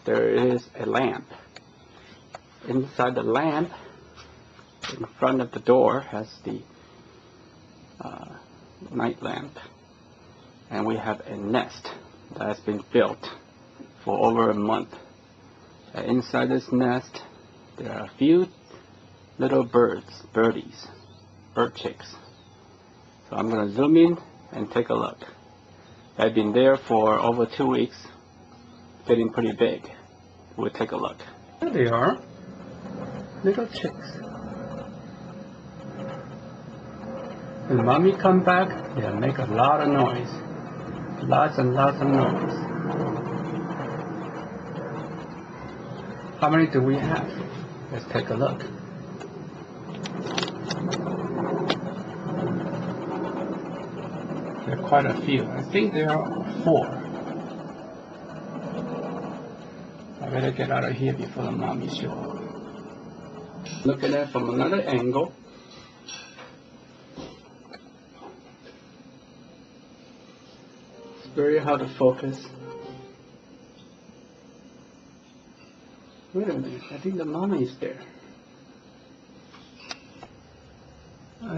there is a lamp. Inside the lamp, in front of the door, has the night lamp. And we have a nest that has been built for over a month. Inside this nest, there are a few little birdies, bird chicks. So I'm going to zoom in and take a look. They've been there for over 2 weeks, getting pretty big. We'll take a look. There they are, little chicks. When mommy come back, they'll make a lot of noise. Lots and lots of noise. How many do we have? Let's take a look. There are quite a few. I think there are 4. I better get out of here before the mommy show up. Look at that from another angle. It's very hard to focus. Wait a minute, I think the mommy is there.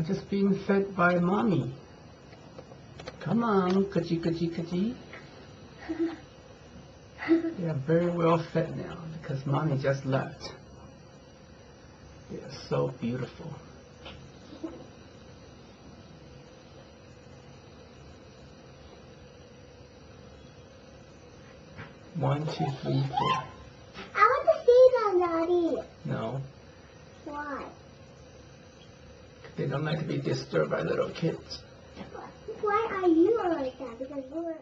Just being fed by mommy. Come on, kachi kachi kachi. They are very well fed now because mommy just left. They are so beautiful. One, two, three, 4. I want to see them, Daddy. No. Why? They don't like to be disturbed by little kids. Why are you like that? Because we're